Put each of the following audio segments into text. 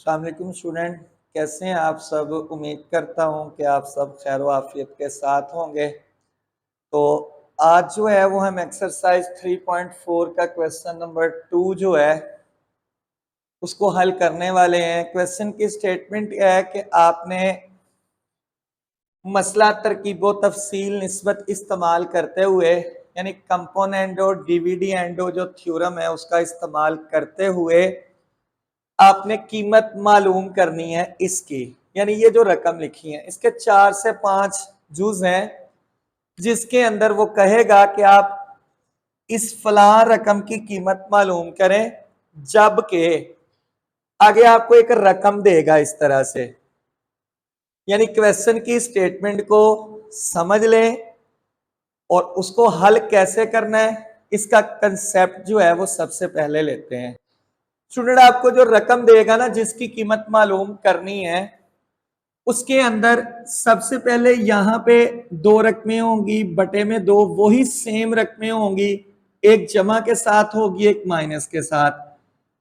अस्सलाम वालेकुम स्टूडेंट, कैसे हैं आप सब। उम्मीद करता हूं कि आप सब खैर व आफियत के साथ होंगे। तो आज जो है वो हम एक्सरसाइज 3.4 का क्वेश्चन नंबर 2 जो है उसको हल करने वाले हैं। क्वेश्चन की स्टेटमेंट यह है कि आपने मसला तरकीब तफसील निस्बत इस्तेमाल करते हुए यानी कंपोनेंट और डीवीडी एंडो जो थ्योरम है उसका इस्तेमाल करते हुए आपने कीमत मालूम करनी है इसकी, यानी ये जो रकम लिखी है इसके 4 से 5 जुज हैं जिसके अंदर वो कहेगा कि आप इस फला रकम की कीमत मालूम करें, जबकि आगे आपको एक रकम देगा इस तरह से। यानी क्वेश्चन की स्टेटमेंट को समझ लें और उसको हल कैसे करना है इसका कंसेप्ट जो है वो सबसे पहले लेते हैं। स्टूडेंट आपको जो रकम देगा ना जिसकी कीमत मालूम करनी है उसके अंदर सबसे पहले यहां पे 2 रकमें होंगी, बटे में 2 वही सेम रकमें होंगी, एक जमा के साथ होगी एक माइनस के साथ।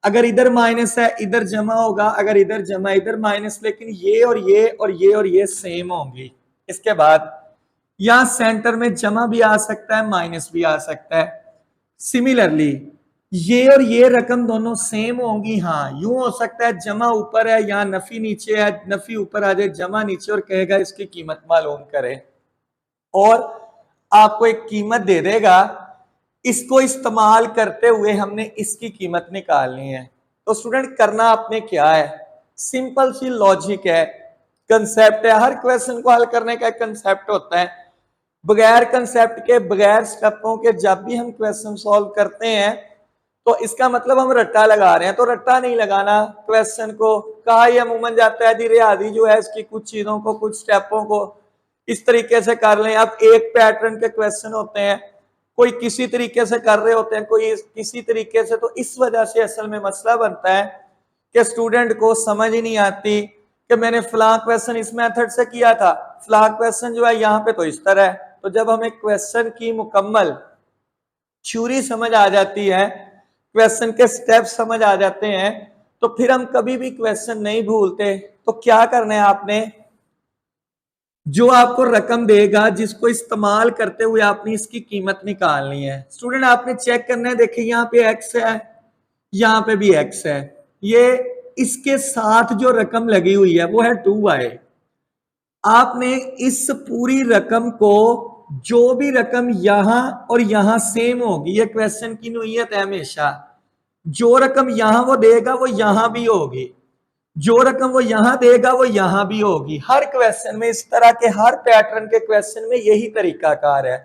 अगर इधर माइनस है इधर जमा होगा, अगर इधर जमा इधर माइनस, लेकिन ये और ये और ये और ये सेम होंगी। इसके बाद यहां सेंटर में जमा भी आ सकता है माइनस भी आ सकता है। सिमिलरली ये और ये रकम दोनों सेम होंगी। हाँ, यूं हो सकता है जमा ऊपर है यहाँ नफी नीचे है, नफी ऊपर आ जाए जमा नीचे और कहेगा इसकी कीमत मालूम करें और आपको एक कीमत दे देगा। इसको इस्तेमाल करते हुए हमने इसकी कीमत निकालनी है। तो स्टूडेंट करना आपने क्या है, सिंपल सी लॉजिक है, कंसेप्ट है। हर क्वेश्चन को हल करने का कंसेप्ट होता है। बगैर कंसेप्ट के बगैर स्टेपों के जब भी हम क्वेश्चन सॉल्व करते हैं तो इसका मतलब हम रट्टा लगा रहे हैं। तो रट्टा नहीं लगाना, क्वेश्चन को कहा ही अमूमन जाता है रियादी जो है इसकी कुछ चीजों को कुछ स्टेपों को इस तरीके से कर लें। अब एक पैटर्न के क्वेश्चन होते हैं, कोई किसी तरीके से कर रहे होते हैं कोई किसी तरीके से, तो इस वजह से असल में मसला बनता है कि स्टूडेंट को समझ ही नहीं आती कि मैंने फलां क्वेश्चन इस मेथड से किया था, फलां क्वेश्चन जो है यहाँ पे तो इस तरह है। तो जब हमें क्वेश्चन की मुकम्मल थ्योरी समझ आ जाती है, क्वेश्चन के स्टेप समझ आ जाते हैं, तो फिर हम कभी भी क्वेश्चन नहीं भूलते। तो क्या करना है आपने, जो आपको रकम देगा जिसको इस्तेमाल करते हुए आपने इसकी कीमत निकालनी है। स्टूडेंट आपने चेक करना है, देखिए यहाँ पे एक्स है यहाँ पे भी एक्स है, ये इसके साथ जो रकम लगी हुई है वो है 2y। आपने इस पूरी रकम को, जो भी रकम यहां और यहां सेम होगी, ये क्वेश्चन की नोयत है हमेशा, जो रकम यहां वो देगा वो यहां भी होगी, जो रकम वो यहां देगा वो यहां भी होगी। हर क्वेश्चन में इस तरह के हर पैटर्न के क्वेश्चन में यही तरीकाकार है।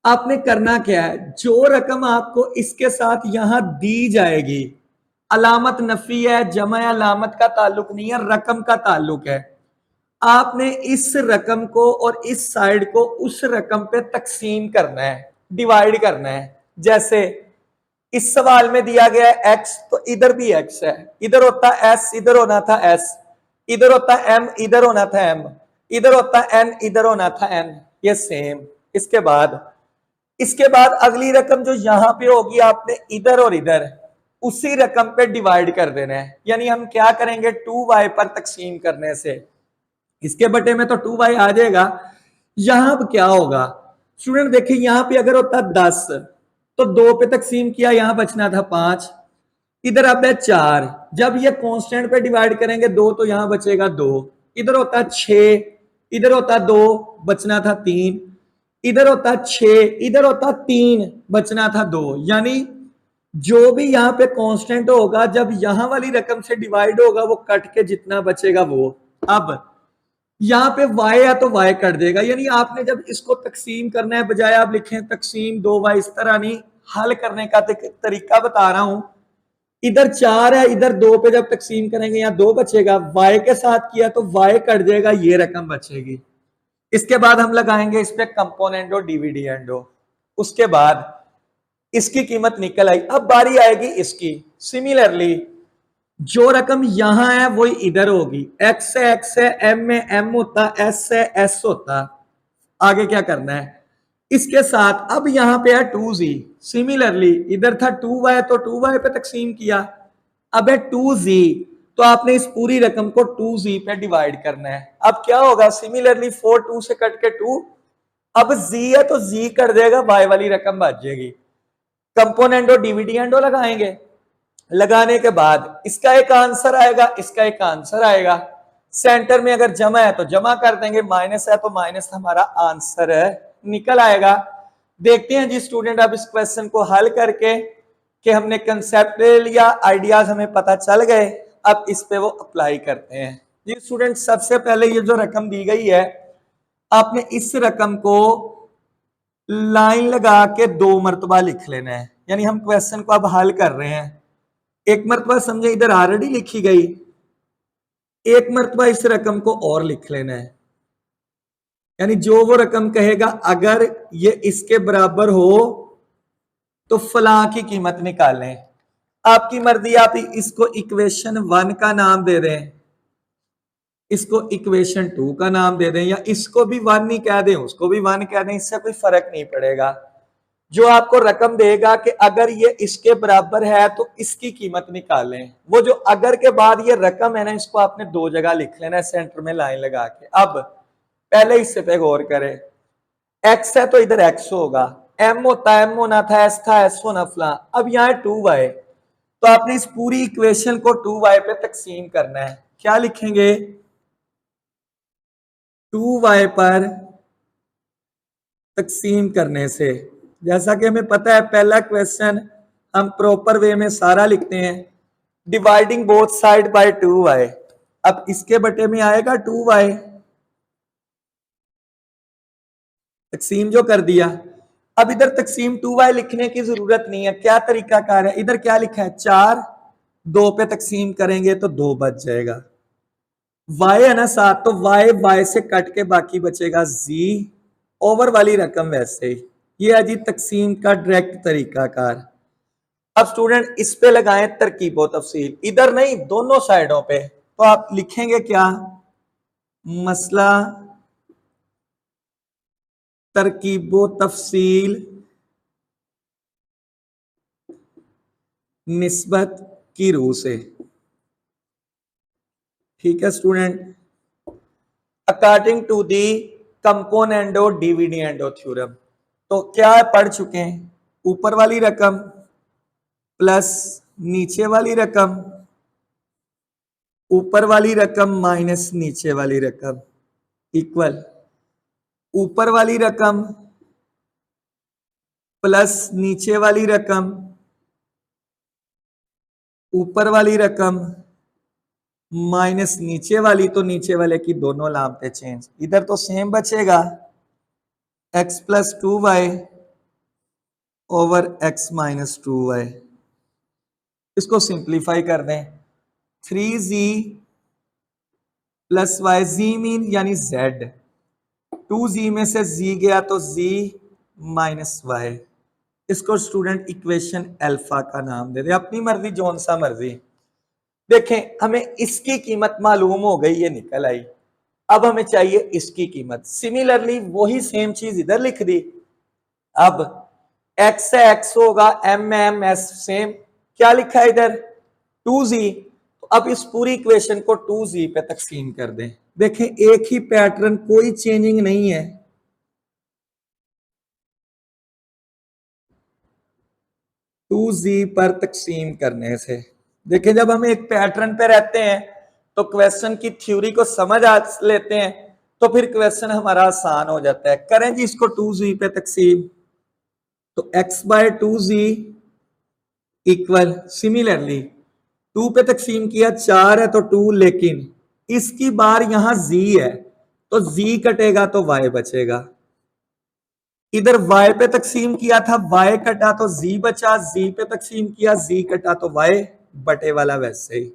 आपने करना क्या है, जो रकम आपको इसके साथ यहां दी जाएगी, अलामत नफी है जमा अलामत का ताल्लुक नहीं है, रकम का ताल्लुक है। आपने इस रकम को और इस साइड को उस रकम पे तकसीम करना है, डिवाइड करना है। जैसे इस सवाल में दिया गया है x, तो इधर भी x है, इधर होता s इधर होना था s, इधर होता m इधर होना था m, इधर होता n इधर होना था n, ये सेम। इसके बाद अगली रकम जो यहां पे होगी आपने इधर और इधर उसी रकम पे डिवाइड कर देना है। यानी हम क्या करेंगे, 2y पर तकसीम करने से इसके बटे में तो 2y आ जाएगा। यहां पर क्या होगा स्टूडेंट, देखिए यहां पे अगर होता 10 तो 2 पे तकसीम किया, यहां बचना था 5, इधर अब है 4, जब ये कांस्टेंट पे डिवाइड करेंगे 2 तो यहां बचेगा 2, इधर होता 6, इधर होता 2 बचना था 3, इधर होता 6 इधर होता 3 बचना था 2। यानी जो भी यहां पे कांस्टेंट होगा जब यहां वाली रकम से डिवाइड होगा वो कट के जितना बचेगा वो। अब यहां पे y है तो y कट देगा, यानी आपने जब इसको तकसीम करना है बजाय आप लिखें तकसीम 2y, इस तरह नहीं, हल करने का तरीका बता रहा हूं। इधर 4 है, इधर 2 पे जब तकसीम करेंगे यहाँ 2 बचेगा, y के साथ किया तो y कट जाएगा, ये रकम बचेगी। इसके बाद हम लगाएंगे इस पे कंपोनेंटो डिविडेंडो, उसके बाद इसकी कीमत निकल आई। अब बारी आएगी इसकी। सिमिलरली जो रकम यहां है वही इधर होगी, x है x है, m में m होता, s है s होता। आगे क्या करना है इसके साथ, अब यहां पे है 2z, सिमिलरली इधर था 2y तो 2y पे तकसीम किया, अब है 2z तो आपने इस पूरी रकम को 2z पे डिवाइड करना है। अब क्या होगा, सिमिलरली 4 2 से कट के 2, अब z है तो z कर देगा, y वाली रकम बच जाएगी। कंपोनेंडो डिविडेंडो लगाएंगे, लगाने के बाद इसका एक आंसर आएगा, इसका एक आंसर आएगा। सेंटर में अगर जमा है तो जमा कर देंगे, माइनस है तो माइनस, हमारा आंसर निकल आएगा। देखते हैं जी स्टूडेंट अब इस क्वेश्चन को हल करके कि हमने कंसेप्ट ले लिया, आइडियाज हमें पता चल गए, अब इस पे वो अप्लाई करते हैं। जी स्टूडेंट सबसे पहले ये जो रकम दी गई है, आपने इस रकम को लाइन लगा के 2 मरतबा लिख लेना है। यानी हम क्वेश्चन को अब हल कर रहे हैं, एक मरतबा समझे इधर ऑलरेडी लिखी गई, एक मरतबा इस रकम को और लिख लेना है। यानी जो वो रकम कहेगा अगर ये इसके बराबर हो तो फलां की कीमत निकालें। आपकी मर्जी, आप इसको इक्वेशन 1 का नाम दे दें, इसको इक्वेशन 2 का नाम दे दें, या इसको भी 1 नहीं कह दें, उसको भी 1 कह दें, इससे कोई फर्क नहीं पड़ेगा। जो आपको रकम देगा कि अगर ये इसके बराबर है तो इसकी कीमत निकालें, वो जो अगर के बाद ये रकम है ना, इसको आपने 2 जगह लिख लेना है सेंटर में लाइन लगा के। अब पहले इससे पे गौर करें, x है तो इधर x होगा, m होता है m होना था, s था s होना फला। अब यहाँ 2y, तो आपने इस पूरी इक्वेशन को 2y पे तकसीम करना है। क्या लिखेंगे, 2y पर तकसीम करने से, जैसा कि हमें पता है पहला क्वेश्चन हम प्रॉपर वे में सारा लिखते हैं, dividing both side by 2y। अब इसके बटे में आएगा 2y, तकसीम जो कर दिया। अब इधर तकसीम 2y लिखने की जरूरत नहीं है, क्या तरीका कार है, इधर क्या लिखा है 4, 2 पे तकसीम करेंगे तो 2 बच जाएगा। y है ना 7, तो y से कट के बाकी बचेगा z, ओवर वाली रकम वैसे ही। ये है जी तकसीम का डायरेक्ट तरीका कार। अब स्टूडेंट इस पे लगाएं तरकीबो तफसील, इधर नहीं दोनों साइडों पे। तो आप लिखेंगे क्या, मसला तरकीबो तफसील निस्बत की रूह से। ठीक है student, according to the componendo dividendo theorem. तो क्या पढ़ चुके हैं, ऊपर वाली रकम प्लस नीचे वाली रकम, ऊपर वाली रकम माइनस नीचे वाली रकम इक्वल ऊपर वाली रकम प्लस नीचे वाली रकम, ऊपर वाली रकम माइनस नीचे वाली, तो नीचे वाले की दोनों लामते चेंज, इधर तो सेम बचेगा x plus 2y over x minus 2y। इसको सिंप्लीफाई कर दें, 3z plus y, z mean यानी z, 2z में से z गया तो z माइनस y। इसको स्टूडेंट इक्वेशन अल्फा का नाम दे दे, अपनी मर्जी जोन सा मर्जी। देखें हमें इसकी कीमत मालूम हो गई, ये निकल आई, अब हमें चाहिए इसकी कीमत। सिमिलरली वही सेम चीज इधर लिख दी। अब x से x होगा, m m s सेम, क्या लिखा है इधर 2z। तो अब इस पूरी इक्वेशन को 2z पे तकसीम कर दें। देखें एक ही पैटर्न, कोई चेंजिंग नहीं है। 2z पर तकसीम करने से, देखिए जब हम एक पैटर्न पे रहते हैं तो क्वेश्चन की थ्योरी को समझ आ लेते हैं, तो फिर क्वेश्चन हमारा आसान हो जाता है। करें जी इसको 2z पे तकसीम, तो x bye 2z equal, similarly 2 पे तकसीम किया 4 है तो 2, लेकिन इसकी बार यहां z है तो z कटेगा तो y बचेगा। इधर y पे तकसीम किया था, y कटा तो z बचा, z पे तकसीम किया z कटा तो y बटे वाला वैसे ही।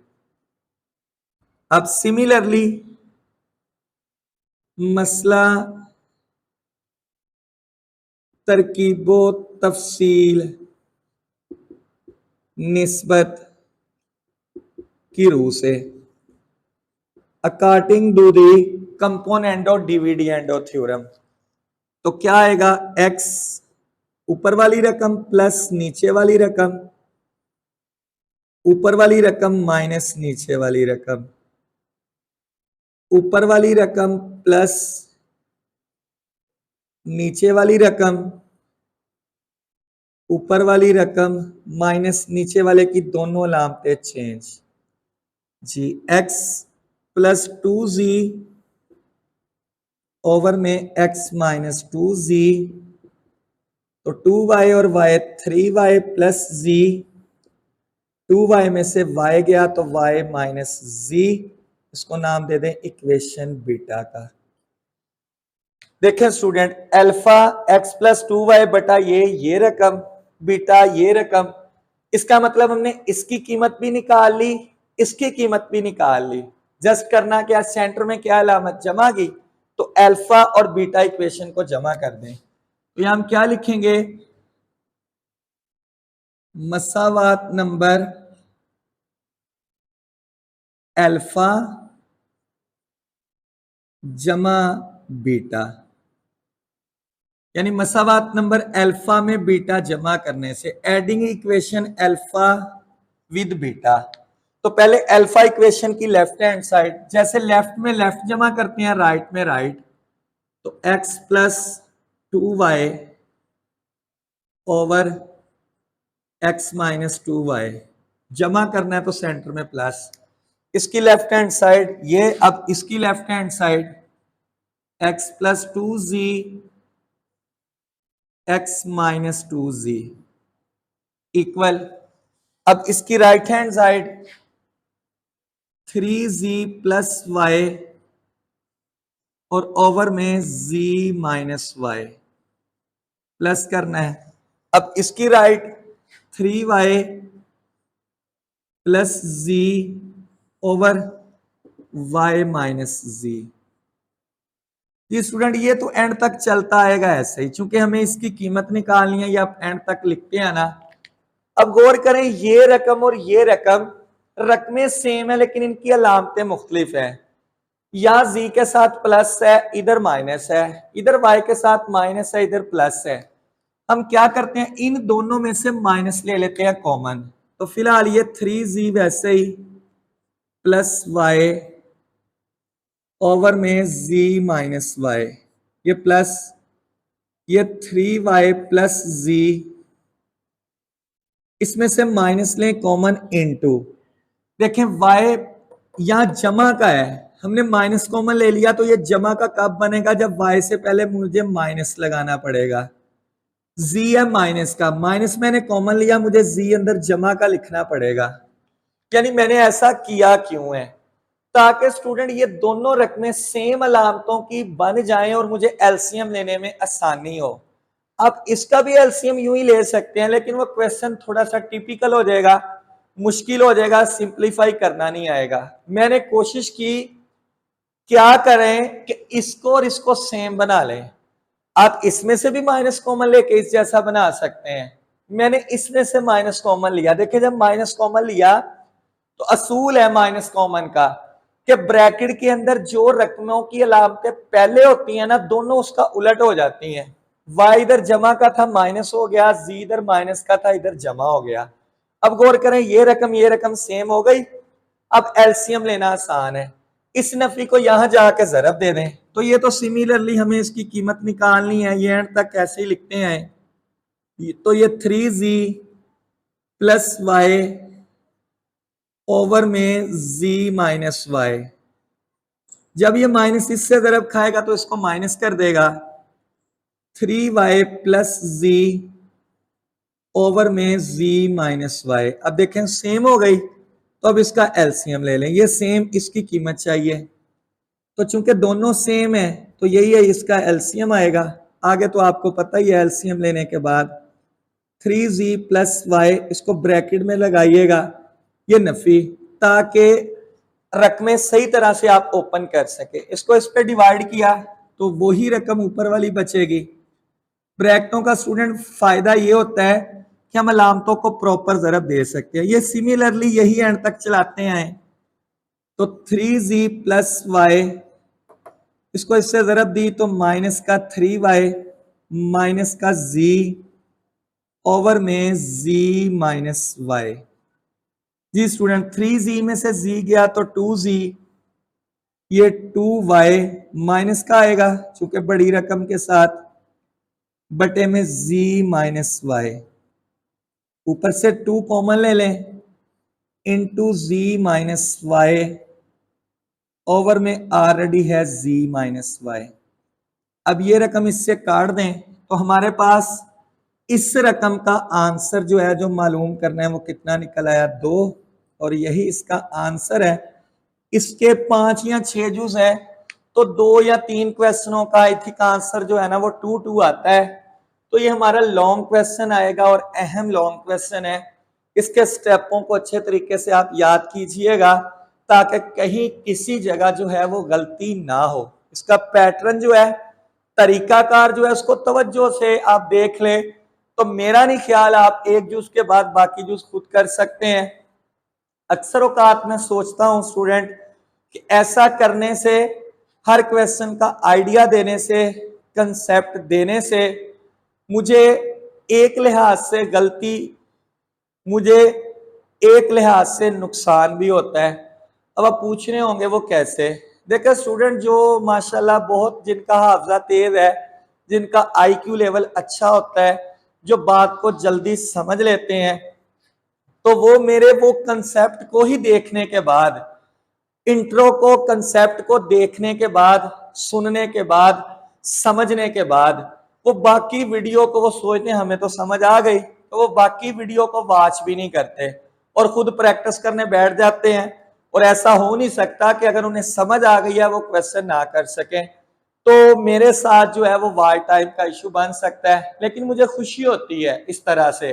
अब सिमिलरली मसला तरकीबो तफसील निस्बत की रूह से, according to the componendo dividendo theorem. तो क्या आएगा, x ऊपर वाली रकम प्लस नीचे वाली रकम ऊपर वाली रकम माइनस नीचे वाली रकम, ऊपर वाली रकम प्लस नीचे वाली रकम, ऊपर वाली रकम माइनस नीचे वाले की दोनों अलामतें चेंज जी। x प्लस 2z ओवर में x माइनस 2z, तो 2y और y 3y plus z, 2y में से y गया तो y माइनस z, इसको नाम दे दें इक्वेशन बीटा का। देखें student, alpha x plus 2y बटा ये रकम, बीटा ये रकम, इसका मतलब हमने इसकी कीमत भी निकाल ली, इसकी कीमत भी निकाल ली। जस्ट करना क्या, सेंटर में क्या अलामत जमा की, तो अल्फा और बीटा इक्वेशन को जमा कर दें। तो यहां हम क्या लिखेंगे, मसावात नंबर अल्फा जमा बीटा, यानी मसावात नंबर अल्फा में बीटा जमा करने से adding equation alpha with beta. तो पहले अल्फा इक्वेशन की लेफ्ट हैंड साइड, जैसे लेफ्ट में लेफ्ट जमा करते हैं राइट में राइट, तो x plus 2y over x minus 2y जमा करना है तो सेंटर में प्लस, इसकी लेफ्ट हैंड साइड ये, अब इसकी left hand side x plus 2z x minus 2z equal, अब इसकी right hand side 3z plus y और ओवर में z माइनस y प्लस करना है। अब इसकी right 3y plus z over y minus z। ये स्टूडेंट ये तो एंड तक चलता आएगा ऐसे ही, चूंकि हमें इसकी कीमत निकालनी है, या एंड तक लिखते हैं ना। अब गौर करें, ये रकम और ये रकम रकमें सेम है लेकिन इनकी अलामतें मुख्तलिफ है। यहां z के साथ प्लस है, इधर माइनस है, इधर y के साथ माइनस है, इधर प्लस है। हम क्या करते हैं, इन दोनों में से माइनस ले लेते हैं कॉमन। तो फिलहाल ये 3z वैसे ही प्लस y ओवर में z माइनस y, ये प्लस, ये 3y प्लस z, इसमें से माइनस लें कॉमन इनटू, देखें y यहां जमा का है, हमने माइनस कॉमन ले लिया, तो ये जमा का कब बनेगा, जब y से पहले मुझे माइनस लगाना पड़ेगा। z है माइनस का, माइनस मैंने कॉमन लिया, मुझे z अंदर जमा का लिखना पड़ेगा। यानी मैंने ऐसा किया क्यों है, ताकि स्टूडेंट ये दोनों रकमें सेम अलामतों की बन जाएं और मुझे एलसीएम लेने में आसानी हो। आप इसका भी एलसीएम यूं ही ले सकते हैं, लेकिन वो क्वेश्चन थोड़ा सा टिपिकल हो जाएगा, मुश्किल हो जाएगा, सिंप्लीफाई करना नहीं आएगा। मैंने कोशिश की क्या करें कि इसको और इसको सेम बना लें। आप इसमें से भी माइनस कॉमन लेके इस जैसा बना सकते हैं। मैंने इसमें से माइनस कॉमन लिया, देखिए जब माइनस कॉमन लिया तो असूल है माइनस कॉमन का कि ब्रैकेट के अंदर जो रकमों की अलामतें पहले होती हैं ना, दोनों उसका उलट हो जाती हैं। y इधर जमा का था माइनस हो गया, z इधर माइनस का था इधर जमा हो गया। अब गौर करें, ये रकम सेम हो गई। अब एलसीएम लेना आसान है, इस नफी को यहां जाके जरब दे दें, तो ये तो सिमिलरली हमें इसकी कीमत निकालनी है, ये एंड तक ऐसे ही लिखते हैं। तो ये 3z प्लस y ओवर में z माइनस y, जब ये माइनस इससे जरब खाएगा तो इसको माइनस कर देगा, 3y प्लस z ओवर में z माइनस y। अब देखें सेम हो गई, तो अब इसका एलसीएम ले लें, ये सेम इसकी कीमत चाहिए, तो चूंकि दोनों सेम है तो यही है इसका एलसीएम आएगा। आगे तो आपको पता ही है, एलसीएम लेने के बाद 3z प्लस y, इसको ब्रैकेट में लगाइएगा, ये नफी, ताकि रकमें सही तरह से आप ओपन कर सके। इसको इस पे डिवाइड किया तो वही रकम ऊपर वाली बचेगी। ब्रैकेटों का स्टूडेंट फायदा ये होता है कि हम अलामतों को प्रॉपर जरब दे सकते हैं, ये सिमिलरली यही एंड तक चलाते हैं। तो 3z प्लस y, इसको इससे जरब दी तो माइनस का 3y माइनस का z, ओवर में z माइनस y। जी स्टूडेंट 3z में से z गया तो 2z, ये 2y माइनस का आएगा चूंकि बड़ी रकम के साथ, बटे में z माइनस वाई, ऊपर से 2 कॉमन ले लें, into z minus y, over में ऑलरेडी है z माइनस वाई। अब ये रकम इससे काट दें तो हमारे पास इस रकम का आंसर जो है, जो मालूम करना है, वो कितना निकल आया 2, और यही इसका आंसर है। इसके 5 या 6 जूस है तो 2 या 3 क्वेश्चनों का आई थिंक आंसर जो है ना वो 2 आता है। तो ये हमारा लॉन्ग क्वेश्चन आएगा और अहम लॉन्ग क्वेश्चन है। इसके स्टेपों को अच्छे तरीके से आप याद कीजिएगा ताकि कहीं किसी जगह जो है वो गलती ना हो। इसका पैटर्न जो है, तरीकाकार जो है, उसको तवज्जो से आप देख ले तो मेरा नहीं ख्याल आप एक जूस के बाद बाकी जूस खुद कर सकते हैं। अक्सर औकात में सोचता हूं स्टूडेंट कि ऐसा करने से, हर क्वेश्चन का आइडिया देने से, कंसेप्ट देने से मुझे एक लिहाज से गलती, मुझे एक लिहाज से नुकसान भी होता है। अब आप पूछ रहे होंगे वो कैसे। देखिए स्टूडेंट, जो माशाल्लाह बहुत जिनका हाफजा तेज है, जिनका आईक्यू लेवल अच्छा होता है, जो बात को जल्दी समझ लेते हैं, तो वो मेरे वो कंसेप्ट को ही देखने के बाद, इंट्रो को, कंसेप्ट को देखने के बाद, सुनने के बाद, समझने के बाद, वो बाकी वीडियो को वो सोचते हैं हमें तो समझ आ गई, तो वो बाकी वीडियो को वॉच भी नहीं करते और खुद प्रैक्टिस करने बैठ जाते हैं। और ऐसा हो नहीं सकता कि अगर उन्हें समझ आ गई है वो क्वेश्चन ना कर सकें। तो मेरे साथ जो है वो वार टाइम का इशू बन सकता है। लेकिन मुझे खुशी होती है इस तरह से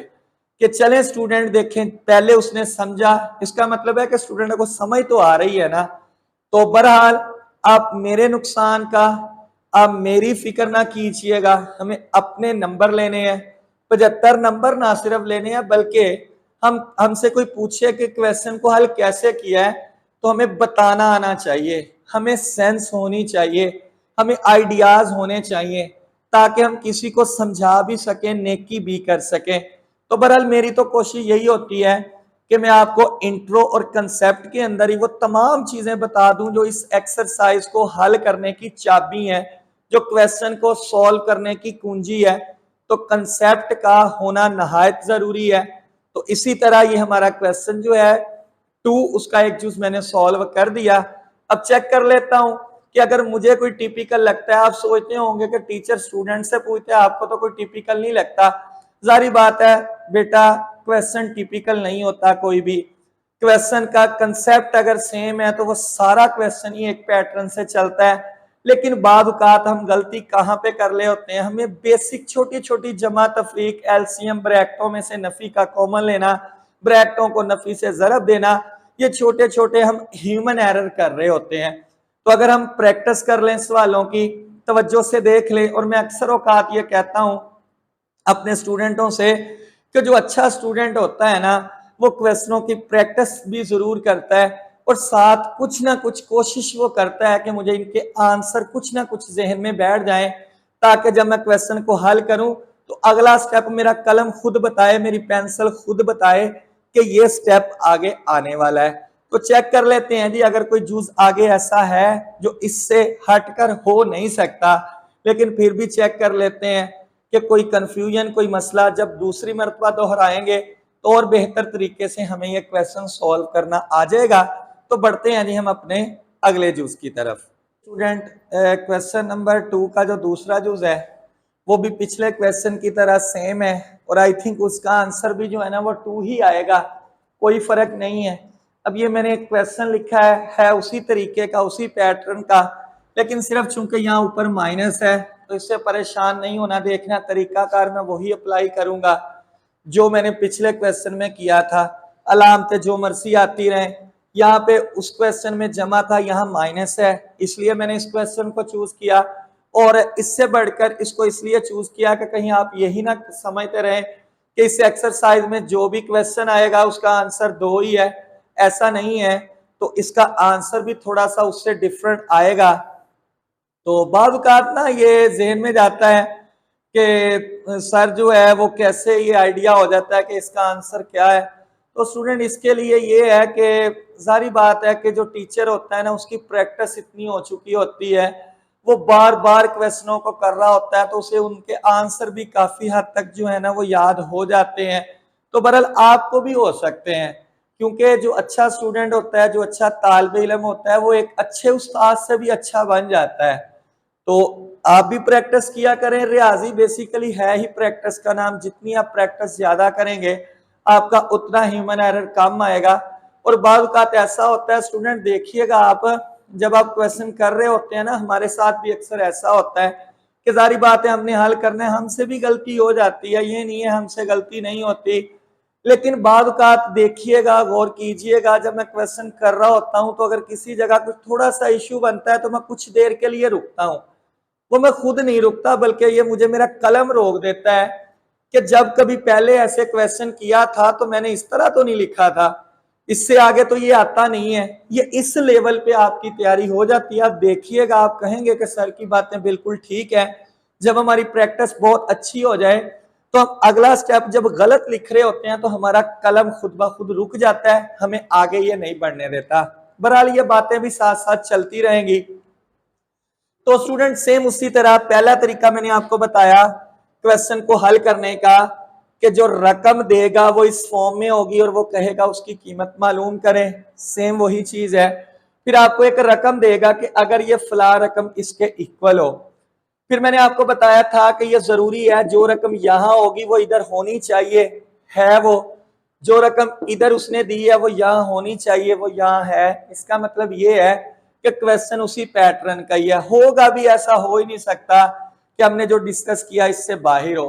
कि चलें स्टूडेंट देखें, पहले उसने समझा, इसका मतलब है कि स्टूडेंट को समझ तो आ रही है ना। तो बहरहाल आप मेरे नुकसान का, आप मेरी फिक्र ना कीजिएगा, हमें अपने नंबर लेने हैं। 75 नंबर ना सिर्फ लेने हैं बल्कि हमसे कोई पूछे कि क्वेश्चन को हल कैसे किया है तो हमें बताना आना चाहिए, हमें सेंस होनी चाहिए, हमें आइडियाज होने चाहिए ताकि हम किसी को समझा भी सकें, नेकी भी कर सकें। तो बहरहाल मेरी तो कोशिश यही होती है कि मैं आपको इंट्रो और कंसेप्ट के अंदर ही वो तमाम चीजें बता दूं जो इस एक्सरसाइज को हल करने की चाबी है, जो क्वेश्चन को सॉल्व करने की कुंजी है। तो कंसेप्ट का होना नहायत जरूरी है। तो इसी तरह ये हमारा क्वेश्चन जो है 2, उसका एक जूस मैंने सॉल्व कर दिया। अब चेक कर लेता हूं कि अगर मुझे कोई टिपिकल लगता है। आप सोचते होंगे कि टीचर स्टूडेंट से पूछते हैं, आपको तो कोई टिपिकल नहीं लगता। जारी बात है बेटा, क्वेश्चन टिपिकल नहीं होता कोई भी। क्वेश्चन का कंसेप्ट अगर सेम है तो वो सारा क्वेश्चन ही एक पैटर्न से चलता है। लेकिन बाद औकात हम गलती कहाँ पे कर ले होते हैं, हमें बेसिक छोटी छोटी जमा तफरीक, एलसीएम, ब्रैकेटों में से नफी का कॉमन लेना, ब्रैकेटों को नफी से जरब देना, ये छोटे छोटे हम ह्यूमन एरर कर रहे होते हैं। तो अगर हम प्रैक्टिस कर लें, सवालों की तवज्जो से देख लें, और मैं अक्सर औकात ये कहता हूं अपने स्टूडेंटों से कि जो अच्छा स्टूडेंट होता है ना, वो क्वेश्चनों की प्रैक्टिस भी जरूर करता है और साथ कुछ ना कुछ कोशिश वो करता है कि मुझे इनके आंसर कुछ ना कुछ जहन में बैठ जाए ताकि जब मैं क्वेश्चन को हल करूं तो अगला स्टेप मेरा कलम खुद बताए, मेरी पेंसिल खुद बताए कि ये स्टेप आगे आने वाला है। तो चेक कर लेते हैं जी, अगर कोई जूस आगे ऐसा है जो इससे हटकर हो नहीं सकता, लेकिन फिर भी चेक कर लेते हैं कि कोई कंफ्यूजन, कोई मसला जब दूसरी मरतबा दोहराएंगे तो और बेहतर तरीके से हमें ये क्वेश्चन सॉल्व करना आ जाएगा। तो बढ़ते हैं जी हम अपने अगले जूस की तरफ। स्टूडेंट, क्वेश्चन नंबर 2 का जो दूसरा जूस है वो भी पिछले क्वेश्चन की तरह सेम है और आई थिंक उसका आंसर भी जो है ना वो 2 ही आएगा, कोई फर्क नहीं है। अब ये मैंने एक क्वेश्चन लिखा है उसी तरीके का, उसी पैटर्न का, लेकिन सिर्फ चूंकि यहाँ ऊपर माइनस है तो इससे परेशान नहीं होना। देखना तरीकाकार मैं वही अप्लाई करूंगा जो मैंने पिछले क्वेश्चन में किया था। अलामतें जो मर्जी आती रहे, यहाँ पे उस क्वेश्चन में जमा था, यहाँ माइनस है, इसलिए मैंने इस क्वेश्चन को चूज किया। और इससे बढ़कर इसको इसलिए चूज किया कि कहीं आप यही ना समझते रहे कि इस एक्सरसाइज में जो भी क्वेश्चन आएगा उसका आंसर 2 ही है। ऐसा नहीं है, तो इसका आंसर भी थोड़ा सा उससे डिफरेंट आएगा। तो बाद औक़ात ना ये जहन में जाता है कि सर जो है वो कैसे, ये आइडिया हो जाता है कि इसका आंसर क्या है। तो स्टूडेंट इसके लिए ये है कि सारी बात है कि जो टीचर होता है ना, उसकी प्रैक्टिस इतनी हो चुकी होती है, वो बार बार क्वेश्चनों को कर रहा होता है, तो उसे उनके आंसर भी काफी हद तक जो है ना वो याद हो जाते हैं। तो बहरहाल आपको भी हो सकते हैं, क्योंकि जो अच्छा स्टूडेंट होता है, जो अच्छा तालिबे इल्म होता है, वो एक अच्छे उस्ताद से भी अच्छा बन जाता है। तो आप भी प्रैक्टिस किया करें। रियाजी बेसिकली है ही प्रैक्टिस का नाम। जितनी आप प्रैक्टिस ज्यादा करेंगे, आपका उतना ह्यूमन एरर कम आएगा। और बाद औक़ात ऐसा होता है स्टूडेंट, देखिएगा आप जब आप क्वेश्चन कर रहे होते हैं ना, हमारे साथ भी अक्सर ऐसा होता है कि सारी बातें हमने हल करना है, हमसे भी गलती हो जाती है, ये नहीं है हमसे गलती नहीं होती। लेकिन बाद औक़ात देखिएगा, गौर कीजिएगा, जब मैं क्वेश्चन कर रहा होता हूं तो अगर किसी जगह कुछ थोड़ा सा इश्यू बनता है तो मैं कुछ देर के लिए रुकता हूं। वो मैं खुद नहीं रुकता, बल्कि ये मुझे मेरा कलम रोक देता है कि जब कभी पहले ऐसे क्वेश्चन किया था तो मैंने इस तरह तो नहीं लिखा था, इससे आगे तो ये आता नहीं है। ये इस लेवल पे आपकी तैयारी हो जाती है। आप देखिएगा, आप कहेंगे कि सर की बातें बिल्कुल ठीक है। जब हमारी प्रैक्टिस बहुत अच्छी हो जाए तो हम अगला स्टेप जब गलत लिख रहे होते हैं तो हमारा कलम खुद ब खुद रुक जाता है, हमें आगे ये नहीं बढ़ने देता। बहरहाल ये बातें भी साथ साथ चलती रहेंगी। तो स्टूडेंट सेम उसी तरह पहला तरीका मैंने आपको बताया क्वेश्चन को हल करने का, कि जो रकम देगा वो इस फॉर्म में होगी और वो कहेगा उसकी कीमत मालूम करें। सेम वही चीज है। फिर आपको एक रकम देगा कि अगर ये फला रकम इसके इक्वल हो। फिर मैंने आपको बताया था कि ये जरूरी है, जो रकम यहां होगी वो इधर होनी चाहिए, है वो। जो रकम इधर उसने दी है वो यहां होनी चाहिए, वो यहां है। इसका मतलब ये है कि क्वेश्चन उसी पैटर्न का ही है। होगा भी, ऐसा हो ही नहीं सकता कि हमने जो डिस्कस किया इससे बाहर हो।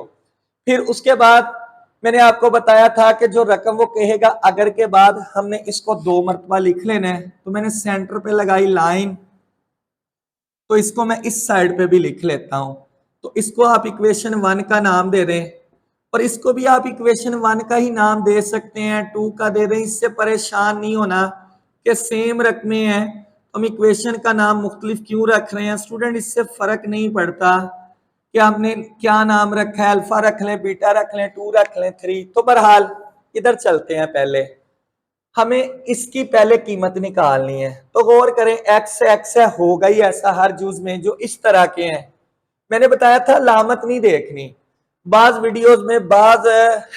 फिर उसके बाद मैंने आपको बताया था कि जो रकम वो कहेगा अगर के बाद हमने इसको 2 मरतबा लिख लेना है। तो मैंने सेंटर पे लगाई लाइन, तो इसको मैं इस साइड पे भी लिख लेता हूं। तो इसको आप इक्वेशन 1 का नाम दे दें, और इसको भी आप इक्वेशन 1 का ही नाम दे सकते हैं, 2 का दे दें। इससे परेशान नहीं होना कि सेम रकमें हैं, हम इक्वेशन का नाम मुख्तलिफ क्यों रख रहे हैं। स्टूडेंट इससे फर्क नहीं पड़ता कि हमने क्या नाम रखा है, अल्फा रख लें, बीटा रख लें, 2 रख लें, 3। तो बहरहाल इधर चलते हैं। पहले हमें इसकी पहले कीमत निकालनी है। तो गौर करें, एक्स है, होगा ही ऐसा हर जूज में जो इस तरह के हैं। मैंने बताया था लामत नहीं देखनी। बाज वीडियोस में, बाज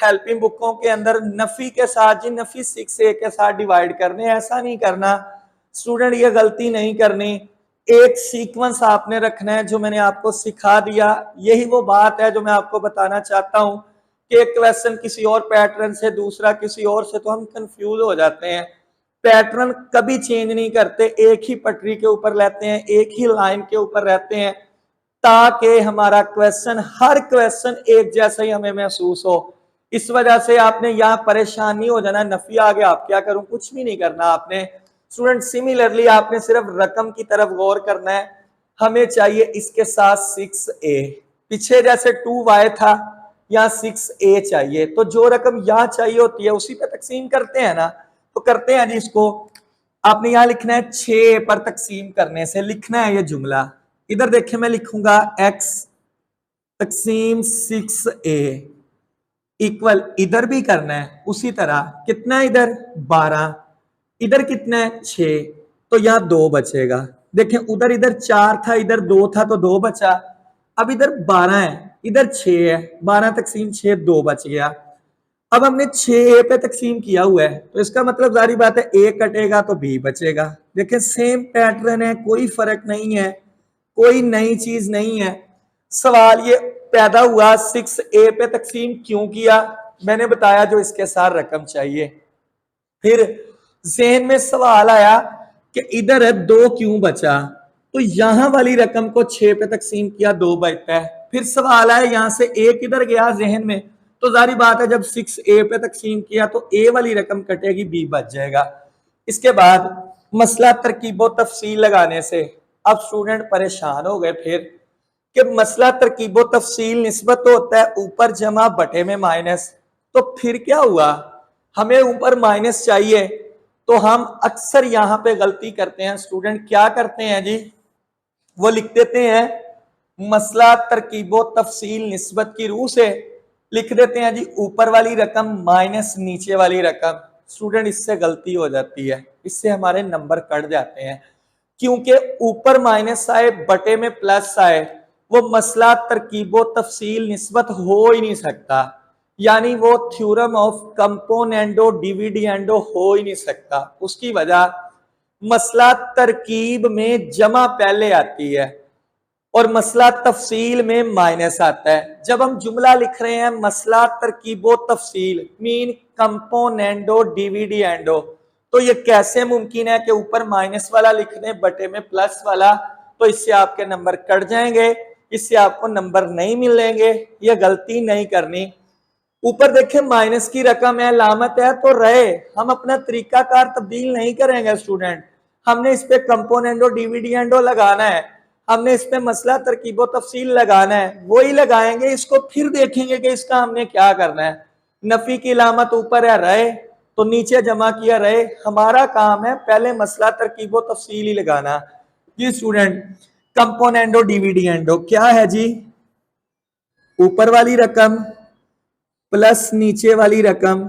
हेल्पिंग बुकों के अंदर नफी के साथ, जी नफी 6a के साथ डिवाइड करने, ऐसा नहीं करना स्टूडेंट, ये गलती नहीं करनी। एक सीक्वेंस आपने रखना है जो मैंने आपको सिखा दिया। यही वो बात है जो मैं आपको बताना चाहता हूं कि एक क्वेश्चन किसी और पैटर्न से, दूसरा किसी और से, तो हम कंफ्यूज हो जाते हैं। पैटर्न कभी चेंज नहीं करते, एक ही पटरी के ऊपर रहते हैं, एक ही लाइन के ऊपर रहते हैं, ताकि हमारा क्वेश्चन, हर क्वेश्चन एक जैसा ही हमें महसूस हो। इस वजह से आपने यहाँ परेशान नहीं हो जाना, नफी आ गया आप क्या करूं, कुछ भी नहीं करना आपने। स्टूडेंट सिमिलरली आपने सिर्फ रकम की तरफ गौर करना है। हमें चाहिए इसके साथ 6a, पीछे जैसे 2y था, यहाँ 6a चाहिए। तो जो रकम यहाँ चाहिए होती है उसी पे तकसीम करते हैं ना। तो करते हैं जी, इसको आपने यहाँ लिखना है 6 पर तकसीम करने से लिखना है ये जुमला। इधर देखिए मैं लिखूंगा x तकसीम 6a इक्वल, इधर भी करना है उसी तरह। कितना है इधर 12, इधर कितना है 6, तो यहाँ 2 बचेगा। देखें उधर इधर 4 था, इधर 2 था, तो 2 बचा। अब इधर 12 है, इधर 6 है, 12 तकसीम 6, 2 बच गया। अब हमने 6a पे तकसीम किया हुआ है, तो इसका मतलब जारी बात है a कटेगा तो b बचेगा। देखें सेम पैटर्न है, कोई फर्क नहीं है, कोई नई चीज नहीं है। सवाल ये पैदा हुआ 6a पे तकसीम क्यों किया, मैंने बताया जो इसके साथ रकम चाहिए। फिर जहन में सवाल आया कि इधर 2 क्यों बचा, तो यहां वाली रकम को 6 पे तकसीम किया, 2 बचता है। फिर सवाल आया यहां से 1 किधर गया जहन में, तो जारी बात है जब 6a पे तकसीम किया तो a वाली रकम कटेगी, b बच जाएगा। इसके बाद मसला तरकीबो तफसील लगाने से अब स्टूडेंट परेशान हो गए फिर कि मसला तरकीबो तफसील निस्बत होता है ऊपर जमा बटे में माइनस। तो फिर क्या हुआ, हमें ऊपर माइनस चाहिए, तो हम अक्सर यहां पे गलती करते हैं। स्टूडेंट क्या करते हैं जी, वो लिख देते हैं मसला तरकीबो तफसील निस्बत की रूह से लिख देते हैं जी ऊपर वाली रकम माइनस नीचे वाली रकम। स्टूडेंट इससे गलती हो जाती है, इससे हमारे नंबर कट जाते हैं, क्योंकि ऊपर माइनस आए बटे में प्लस आए वो मसला तरकीबो तफसील निस्बत हो ही नहीं सकता, यानी वो थ्योरम ऑफ कंपोनेंडो डिविडेंडो हो ही नहीं सकता। उसकी वजह मसला तरकीब में जमा पहले आती है और मसला तफसील में माइनस आता है। जब हम जुमला लिख रहे हैं मसला तरकीबो तफसील मीन कंपोनेंडो डिविडेंडो, तो ये कैसे मुमकिन है कि ऊपर माइनस वाला लिख दें बटे में प्लस वाला, तो इससे आपके नंबर कट जाएंगे, इससे आपको नंबर नहीं मिलेंगे, ये गलती नहीं करनी। ऊपर देखें माइनस की रकम है, लामत है तो रहे, हम अपना तरीकाकार तब्दील नहीं करेंगे स्टूडेंट, हमने इस पे कंपोनेंडो डिविडेंडो लगाना है, हमने इस पे मसला तरकीबो तफसील लगाना है, वही लगाएंगे, इसको फिर देखेंगे कि इसका हमने क्या करना है। नफी की लामत ऊपर है रहे तो नीचे जमा किया रहे, हमारा काम है पहले मसला तरकीबो तफसील ही लगाना। जी स्टूडेंट, कंपोनेंडो डिविडेंडो क्या है जी? ऊपर वाली रकम प्लस नीचे वाली रकम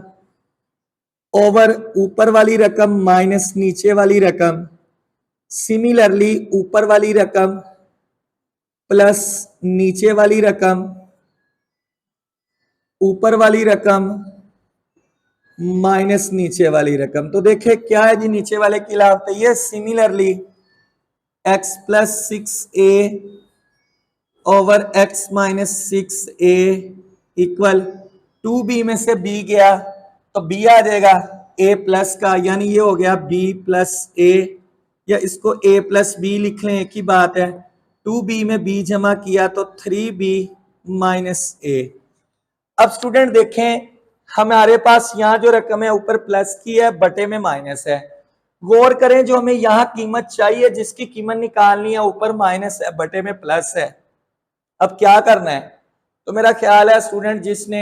ओवर ऊपर वाली रकम माइनस नीचे वाली रकम, सिमिलरली ऊपर वाली रकम प्लस नीचे वाली रकम, ऊपर वाली रकम माइनस नीचे वाली रकम। तो देखिए क्या है जी नीचे वाले की लाभ, ये similarly x plus 6a over x minus 6a equal 2b में से b गया तो b आ जाएगा a प्लस का, यानी ये हो गया b प्लस a, या इसको a प्लस b लिख लें, एक ही बात है। 2b में b जमा किया तो 3b माइनस a। अब स्टूडेंट देखें हमारे पास यहाँ जो रकम है ऊपर प्लस की है बटे में माइनस है, गौर करें जो हमें यहाँ कीमत चाहिए जिसकी कीमत निकालनी है ऊपर माइनस है बटे में प्लस है। अब क्या करना है, तो मेरा ख्याल है स्टूडेंट जिसने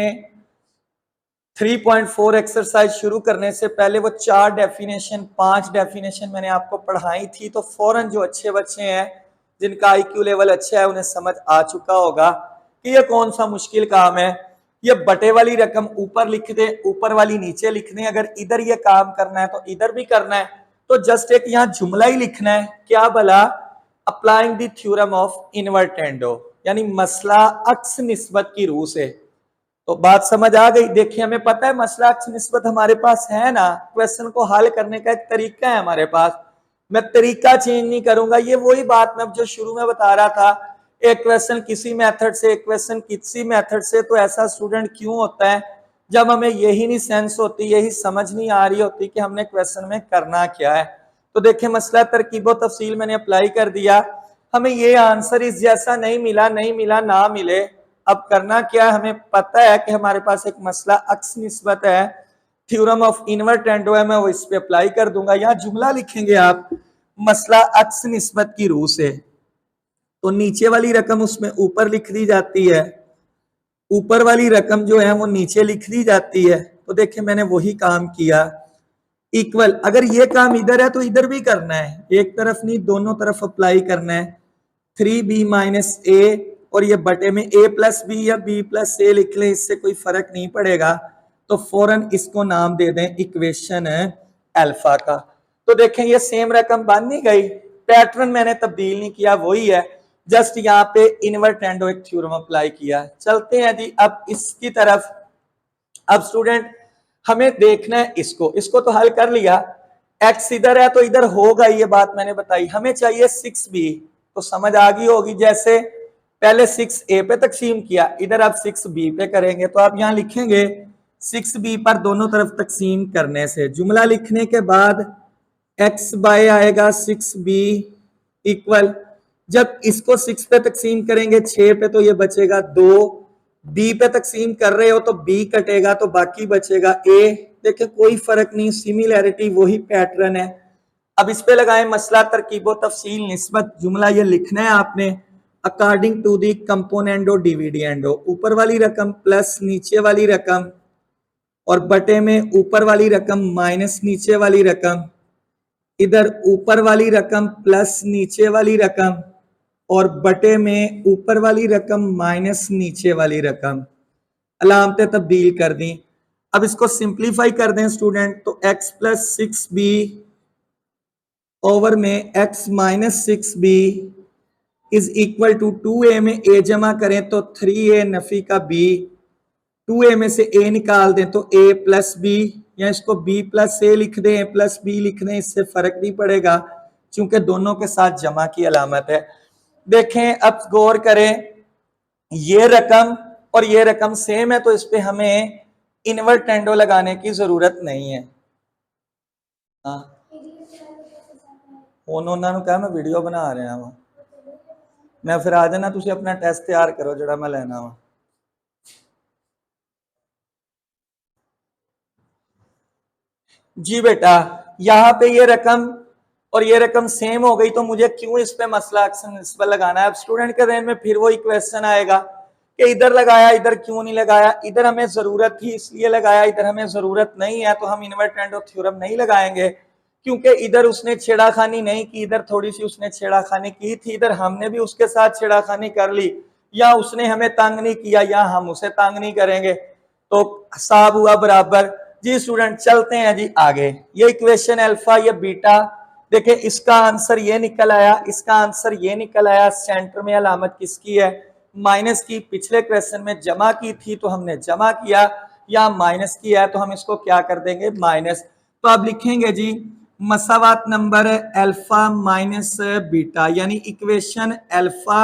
3.4 एक्सरसाइज शुरू करने से पहले वो 5 डेफिनेशन मैंने आपको पढ़ाई थी, तो फौरन जो अच्छे बच्चे हैं जिनका आईक्यू लेवल अच्छा है उन्हें समझ आ चुका होगा कि ये कौन सा मुश्किल काम है। ये बटे वाली रकम ऊपर लिख दे, ऊपर वाली नीचे लिख दे, अगर इधर ये काम करना है तो इधर भी करना है, तो जस्ट एक यहाँ जुमला ही लिखना है, क्या भला, अप्लाइंग द थ्योरम ऑफ इनवर्टेंडो, यानी मसला अक्स निस्बत की रूह से। तो बात समझ आ गई। देखिए हमें पता है मसला अक्स निस्बत हमारे पास है ना, क्वेश्चन को हल करने का एक तरीका है हमारे पास, मैं तरीका चेंज नहीं करूंगा, ये वही बात मैं जो शुरू में बता रहा था, एक क्वेश्चन किसी मेथड से, एक क्वेश्चन किसी मेथड से, तो ऐसा स्टूडेंट क्यों होता है जब हमें यही नहीं सेंस होती, यही समझ नहीं आ रही होती कि हमने क्वेश्चन में करना क्या है। तो देखिए मसला तरकीबो तफसील मैंने अप्लाई कर दिया, हमें ये आंसर इस जैसा नहीं मिला, नहीं मिला ना मिले, अब करना क्या है, हमें पता है कि हमारे पास एक मसला अक्स निस्बत है, थ्योरम ऑफ इनवर्टेंडो है, मैं वो इस पे अप्लाई कर दूंगा। यहाँ जुमला लिखेंगे आप मसला अक्स निस्बत की रूह से, तो नीचे वाली रकम उसमें ऊपर लिख दी जाती है, ऊपर वाली रकम जो है वो नीचे लिख दी जाती है। तो देखिए मैंने वही काम किया, इक्वल, अगर ये काम इधर है तो इधर भी करना है, एक तरफ नहीं दोनों तरफ अप्लाई करना है। 3b माइनस a, और ये बटे में a प्लस बी या b प्लस a लिख लें, इससे कोई फर्क नहीं पड़ेगा, तो फौरन इसको नाम दे दें इक्वेशन अल्फा का। तो देखें ये सेम रकम बन नहीं गई, पैटर्न मैंने तब्दील नहीं किया, वही है, जस्ट यहाँ पे इनवर्टेंडो एक थ्योरम अप्लाई किया। चलते हैं जी अब इसकी तरफ। अब स्टूडेंट हमें देखना है इसको तो हल कर लिया, x इधर है तो इधर होगा, ये बात मैंने बताई। हमें चाहिए 6b, तो समझ आ गई होगी, जैसे पहले 6a पे तकसीम किया, इधर आप 6b पे करेंगे, तो आप यहाँ लिखेंगे 6b पर दोनों तरफ तकसीम करने से, जुमला लिखने के बाद x बाय आएगा 6b इक्वल, जब इसको 6 पे तकसीम करेंगे 6 पे तो ये बचेगा 2, b पे तकसीम कर रहे हो तो b कटेगा तो बाकी बचेगा a। देखिए कोई फर्क नहीं, सिमिलैरिटी वही पैटर्न है। अब इस पे लगाएं मसला तरकीबो तफसील निस्बत, जुमला ये लिखना है आपने according to the componendo dividendo, ऊपर वाली रकम प्लस नीचे वाली रकम, और बटे में ऊपर वाली रकम माइनस नीचे वाली रकम, इधर ऊपर वाली रकम प्लस नीचे वाली रकम, और बटे में ऊपर वाली रकम माइनस नीचे वाली रकम, अलामतें तब्दील कर दी। अब इसको सिंप्लीफाई कर दें स्टूडेंट, तो x प्लस 6b ओवर में x minus 6b is equal to 2a में a जमा करें तो 3a नफी का b, 2a में से a निकाल दें तो a प्लस b, या इसको b प्लस a लिख दें, a प्लस b लिख दें, इससे फर्क नहीं पड़ेगा क्योंकि दोनों के साथ जमा की अलामत है। देखें अब गौर करें, ये रकम और ये रकम सेम है तो इस पे हमें इनवर्टेंडो लगाने की जरूरत नहीं है। उन्होंने कहा मैं वीडियो बना रहा वा, मैं फिर आ जाना, तुम अपना टेस्ट तैयार करो जरा मैं लेना वा। जी बेटा, यहाँ पे ये रकम और ये रकम सेम हो गई तो मुझे क्यों इस पे मसला अक्सर इस पर लगाना है। अब स्टूडेंट के ध्यान में फिर वही क्वेश्चन आएगा कि इधर लगाया इधर क्यों नहीं लगाया, इधर हमें जरूरत थी इसलिए लगाया, इधर हमें जरूरत नहीं है तो हम इनवर्टेंडो थ्योरम नहीं लगाएंगे, क्योंकि इधर उसने छेड़ाखानी नहीं की, इधर थोड़ी सी उसने छेड़ाखानी की थी, इधर हमने भी उसके साथ छेड़ाखानी कर ली, या उसने हमें तंग नहीं किया या हम उसे तंग नहीं करेंगे, तो हिसाब हुआ बराबर। जी स्टूडेंट चलते हैं जी आगे, ये इक्वेशन अल्फा ये बीटा, देखिए इसका आंसर ये निकल आया, इसका आंसर ये निकल आया। सेंटर में अलामत किसकी है, माइनस की, पिछले क्वेश्चन में जमा की थी तो हमने जमा किया, या माइनस की है तो हम इसको क्या कर देंगे माइनस। तो अब लिखेंगे जी मसावात नंबर अल्फा माइनस बीटा, यानी इक्वेशन अल्फा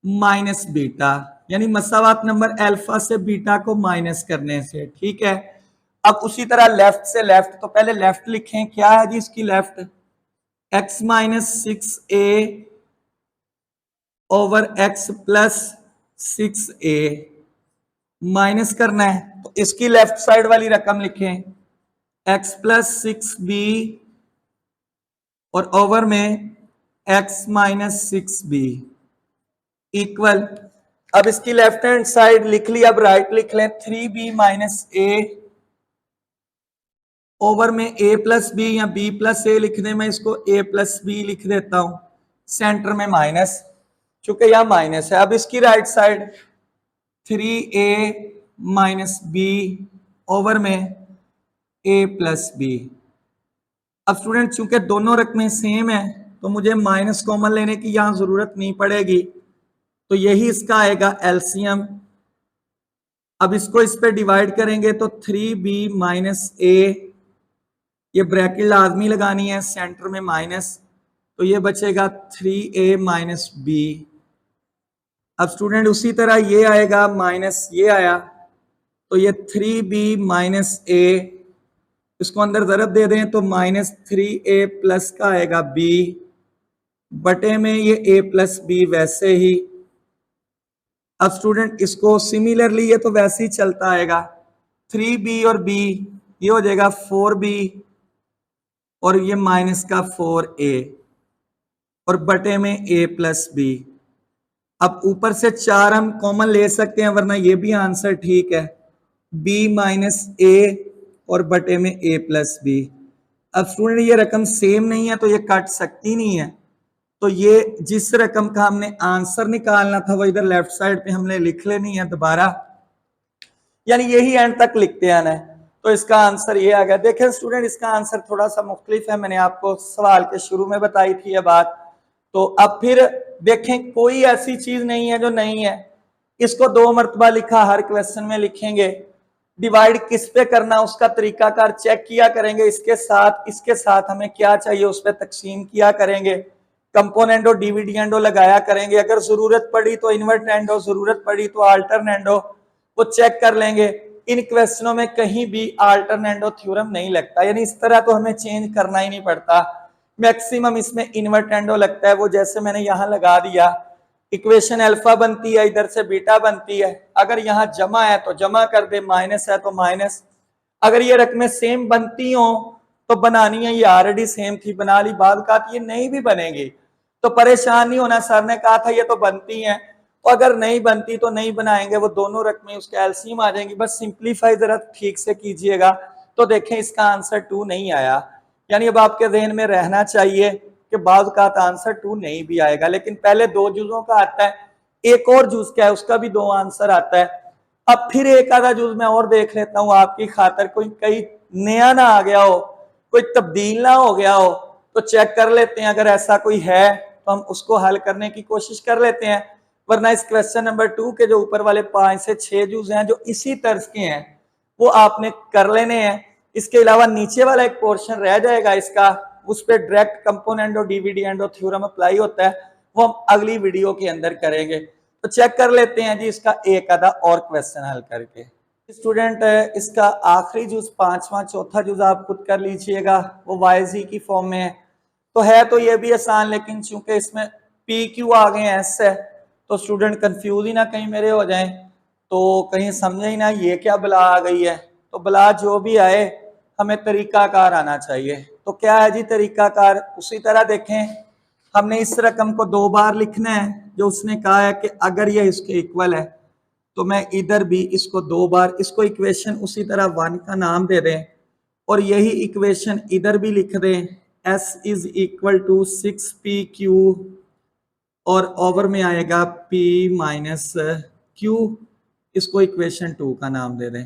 माइनस बीटा, यानी मसावात नंबर अल्फा से बीटा को माइनस करने से, ठीक है। अब उसी तरह लेफ्ट से लेफ्ट, तो पहले लेफ्ट लिखें, क्या है जी इसकी left, x minus 6a over x plus 6a minus करना है, तो इसकी लेफ्ट साइड वाली रकम लिखें x प्लस 6b और ओवर में x माइनस 6b इक्वल, अब इसकी लेफ्ट हैंड साइड लिख ली, अब राइट लिख लें 3b माइनस a ओवर में a प्लस बी या b प्लस ए लिख दें, मैं इसको a प्लस बी लिख देता हूं, सेंटर में माइनस, चूंकि यह माइनस है। अब इसकी right side 3a minus b over में a प्लस बी। अब स्टूडेंट चूंकि दोनों रकमें सेम है तो मुझे माइनस कॉमन लेने की यहां जरूरत नहीं पड़ेगी, तो यही इसका आएगा एलसीएम। अब इसको इस पे डिवाइड करेंगे तो 3b माइनस a, ये ब्रैकेट लाजमी लगानी है, सेंटर में माइनस, तो ये बचेगा 3a माइनस बी। अब स्टूडेंट उसी तरह ये आएगा माइनस ये आया, तो ये 3b माइनस a, इसको अंदर जरब दे दें तो माइनस 3a प्लस का आएगा b बटे में ये a प्लस b वैसे ही। अब स्टूडेंट इसको सिमिलरली ये तो वैसे ही चलता आएगा, 3b और b ये हो जाएगा 4b और ये माइनस का 4a और बटे में a प्लस बी। अब ऊपर से 4 हम कॉमन ले सकते हैं वरना ये भी आंसर ठीक है, b माइनस a और बटे में a प्लस बी। अब स्टूडेंट ये रकम सेम नहीं है तो ये कट सकती नहीं है, तो ये जिस रकम का हमने आंसर निकालना था वो इधर लेफ्ट साइड पे हमने लिख लेनी है दोबारा, यानी यही एंड तक लिखते आना है, तो इसका आंसर ये आ गया। देखें स्टूडेंट इसका आंसर थोड़ा सा मुख्तलिफ है, मैंने आपको सवाल के शुरू में बताई थी ये बात। तो अब फिर देखें कोई ऐसी चीज नहीं है जो नहीं है, इसको 2 मरतबा लिखा, हर क्वेश्चन में लिखेंगे, डिवाइड किस पे करना उसका तरीकाकार चेक किया करेंगे, इसके साथ हमें क्या चाहिए उस पर तकसीम किया करेंगे, कंपोनेंडो डिविडेंडो लगाया करेंगे, अगर जरूरत पड़ी तो इन्वर्टेंडो, जरूरत पड़ी तो अल्टरनेंडो, वो चेक कर लेंगे। इन क्वेश्चनों में कहीं भी अल्टरनेंडो थ्योरम नहीं लगता, यानी इस तरह तो हमें चेंज करना ही नहीं पड़ता, मैक्सिमम इसमें इन्वर्टेंडो लगता है, वो जैसे मैंने यहां लगा दिया, इक्वेशन अल्फा बनती है, इधर से बीटा बनती है, अगर यहाँ जमा है तो जमा कर दे, माइनस है तो माइनस, अगर ये रकमें सेम बनती हो तो बनानी है, ये ऑलरेडी सेम थी बना ली, बाद का ये नहीं भी बनेगी तो परेशान नहीं होना, सर ने कहा था ये तो बनती हैं, तो अगर नहीं बनती तो नहीं बनाएंगे, वो दोनों रकमें उसके एलसीएम आ जाएंगी, बस सिंप्लीफाई जरा ठीक से कीजिएगा। तो देखें इसका आंसर 2 नहीं आया, यानी अब आपके ज़हन में रहना चाहिए कि बाद का आंसर 2 नहीं भी आएगा, लेकिन पहले 2 जुज़ों का आता है, एक और जुज़ क्या है उसका भी 2 आंसर आता है। अब फिर एक आधा जूज मैं और देख लेता हूं आपकी खातर, कोई कई नया ना आ गया हो, कोई तब्दील ना हो गया हो, तो चेक कर लेते हैं। अगर ऐसा कोई है तो हम उसको हल करने की कोशिश कर लेते हैं, वरना इस क्वेश्चन नंबर 2 के जो ऊपर वाले 5 से 6 जूज हैं जो इसी तर्ज के हैं वो आपने कर लेने हैं। इसके अलावा नीचे वाला एक पोर्शन रह जाएगा इसका, उस पर डायरेक्ट कंपोनेंट और डीवीडी एंड और थ्योरम अप्लाई होता है, वो हम अगली वीडियो के अंदर करेंगे। तो चेक कर लेते हैं जी इसका एक आधा और क्वेश्चन हल करके। स्टूडेंट इसका आखिरी जूज, पांचवा चौथा जूज आप खुद कर लीजिएगा, वो वाईजी की फॉर्म में है तो ये भी आसान, लेकिन चूंकि इसमें पी क्यू आ गए एस है तो स्टूडेंट कंफ्यूज ही ना कहीं मेरे हो जाएं, तो कहीं समझे ही ना ये क्या बला आ गई है। तो बला जो भी आए हमें तरीकाकार आना चाहिए। तो क्या है जी तरीकाकार, उसी तरह देखें, हमने इस रकम को 2 बार लिखना है जो उसने कहा है कि अगर ये इसके इक्वल है तो मैं इधर भी इसको 2 बार, इसको इक्वेशन उसी तरह 1 का नाम दे दें और यही इक्वेशन इधर भी लिख दें, S is equal to 6PQ और ओवर में आएगा P माइनस Q, इसको इक्वेशन 2 का नाम दे दें।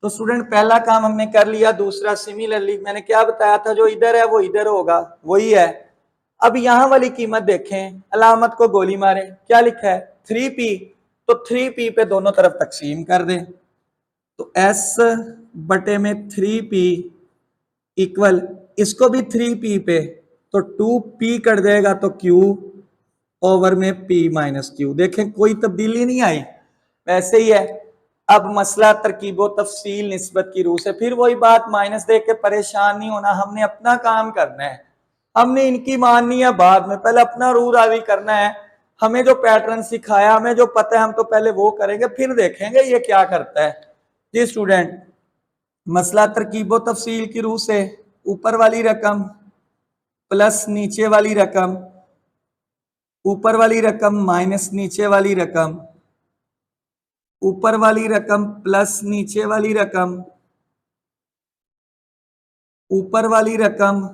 तो स्टूडेंट पहला काम हमने कर लिया। दूसरा सिमिलरली मैंने क्या बताया था, जो इधर है वो इधर होगा, वही है। अब यहां वाली कीमत देखें, अलामत को गोली मारे, क्या लिखा है 3p, तो 3p पे दोनों तरफ तकसीम कर दें, तो s बटे में 3p इक्वल, इसको भी 3p पे तो 2p कर देगा तो q ओवर में p माइनस क्यू। देखें कोई तब्दीली नहीं आई, वैसे ही है। अब मसला तरकीबो तफसील निस्बत की रूह से, फिर वही बात, माइनस देख के परेशान नहीं होना, हमने अपना काम करना है, हमने इनकी माननी है बाद में, पहले अपना रूह रावी करना है। हमें जो पैटर्न सिखाया, हमें जो पता है, हम तो पहले वो करेंगे, फिर देखेंगे ये क्या करता है। जी स्टूडेंट, मसला तरकीबो तफसील की रूह से, ऊपर वाली रकम प्लस नीचे वाली रकम, ऊपर वाली रकम माइनस नीचे वाली रकम, ऊपर वाली रकम प्लस नीचे वाली रकम, ऊपर वाली रकम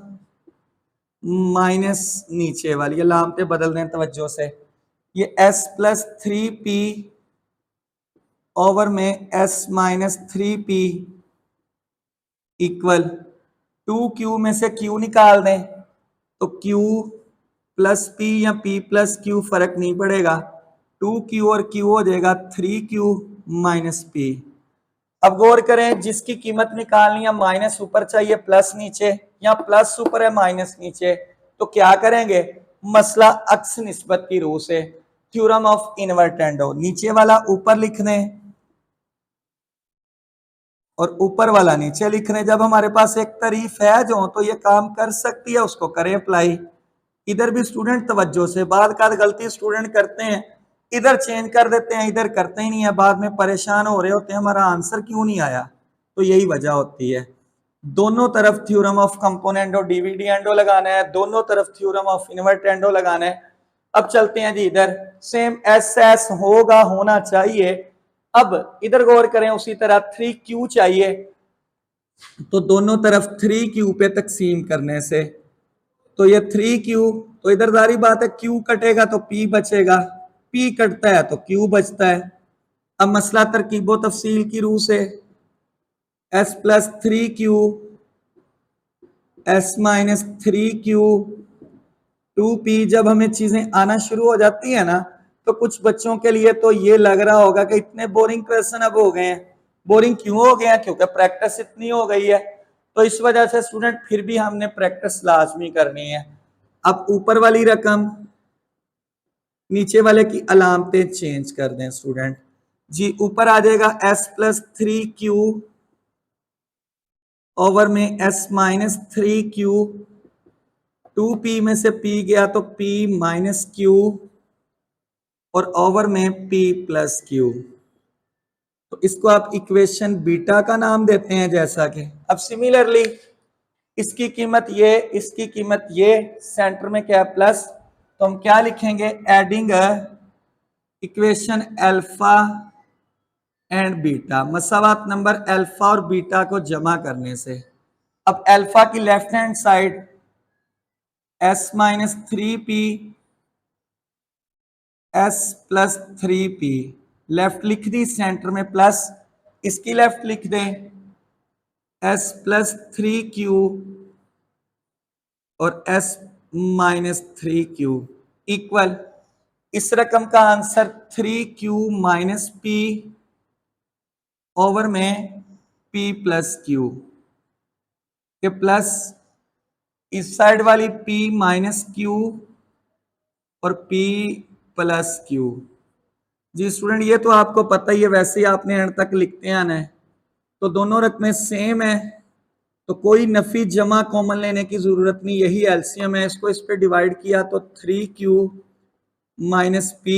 माइनस नीचे वाली, अलामतें बदल दें तवज्जो से। ये s प्लस 3p ओवर में s minus 3p equal 2q में से q निकाल दें तो q प्लस p या p प्लस q फर्क नहीं पड़ेगा, 2q और q हो जाएगा 3q माइनस p। अब गौर करें, जिसकी कीमत निकालनी है, माइनस ऊपर चाहिए प्लस नीचे, या प्लस ऊपर है माइनस नीचे, तो क्या करेंगे, मसला अक्स निस्बत की रूह से, थ्योरम ऑफ इनवर्टेंडो, नीचे वाला ऊपर लिख दें और ऊपर वाला नीचे लिख रहे। जब हमारे पास एक तारीफ है जो तो ये काम कर सकती है, उसको करें अप्लाई। इधर भी स्टूडेंट तवज्जो से, बाद का गलती स्टूडेंट करते हैं, इधर चेंज कर देते हैं, इधर करते ही नहीं है, बाद में परेशान हो रहे होते हैं हमारा आंसर क्यों नहीं आया, तो यही वजह होती है। दोनों तरफ थ्योरम ऑफ कंपोनेंट और डीवीडी एंडो लगाना है, दोनों तरफ थ्योरम ऑफ इनवर्टेंडो लगाना है। अब चलते हैं जी इधर, सेम एस एस होगा, होना चाहिए। अब इधर गौर करें, उसी तरह 3q चाहिए, तो दोनों तरफ 3q पे तकसीम करने से, तो ये 3q, तो इधर जारी बात है q कटेगा तो p बचेगा, p कटता है तो q बचता है। अब मसला तरकीबो तफसील की रूह से, s plus 3q s minus 3q 2p, जब हमें चीजें आना शुरू हो जाती है ना, तो कुछ बच्चों के लिए तो ये लग रहा होगा कि इतने बोरिंग क्वेश्चन अब हो गए हैं। बोरिंग क्यों हो गए हैं, क्योंकि प्रैक्टिस इतनी हो गई है, तो इस वजह से स्टूडेंट फिर भी हमने प्रैक्टिस लाजमी करनी है। अब ऊपर वाली रकम नीचे वाले की अलामतें चेंज कर दें स्टूडेंट जी, ऊपर आ जाएगा s प्लस 3q ओवर में s माइनस 3q, 2p में से p गया तो p माइनस q और ओवर में p प्लस q, तो इसको आप इक्वेशन बीटा का नाम देते हैं जैसा कि। अब सिमिलरली इसकी कीमत ये, इसकी कीमत ये, सेंटर में क्या प्लस, तो हम क्या लिखेंगे, adding equation alpha and beta, मसावात नंबर अल्फा और बीटा को जमा करने से। अब अल्फा की left hand side s minus 3p s plus 3p, left लिख दी, सेंटर में प्लस, इसकी लेफ्ट लिख दें s प्लस 3q और s माइनस 3q इक्वल, इस रकम का answer 3q minus p over में p प्लस q के प्लस इस साइड वाली p माइनस q और p प्लस q। जी स्टूडेंट ये तो आपको पता ही है, वैसे ही आपने एंड तक लिखते आना है। तो दोनों रकमें सेम है तो कोई नफी जमा कॉमन लेने की जरूरत नहीं, यही एलसीएम है। इसको इस पे डिवाइड किया तो 3q माइनस p,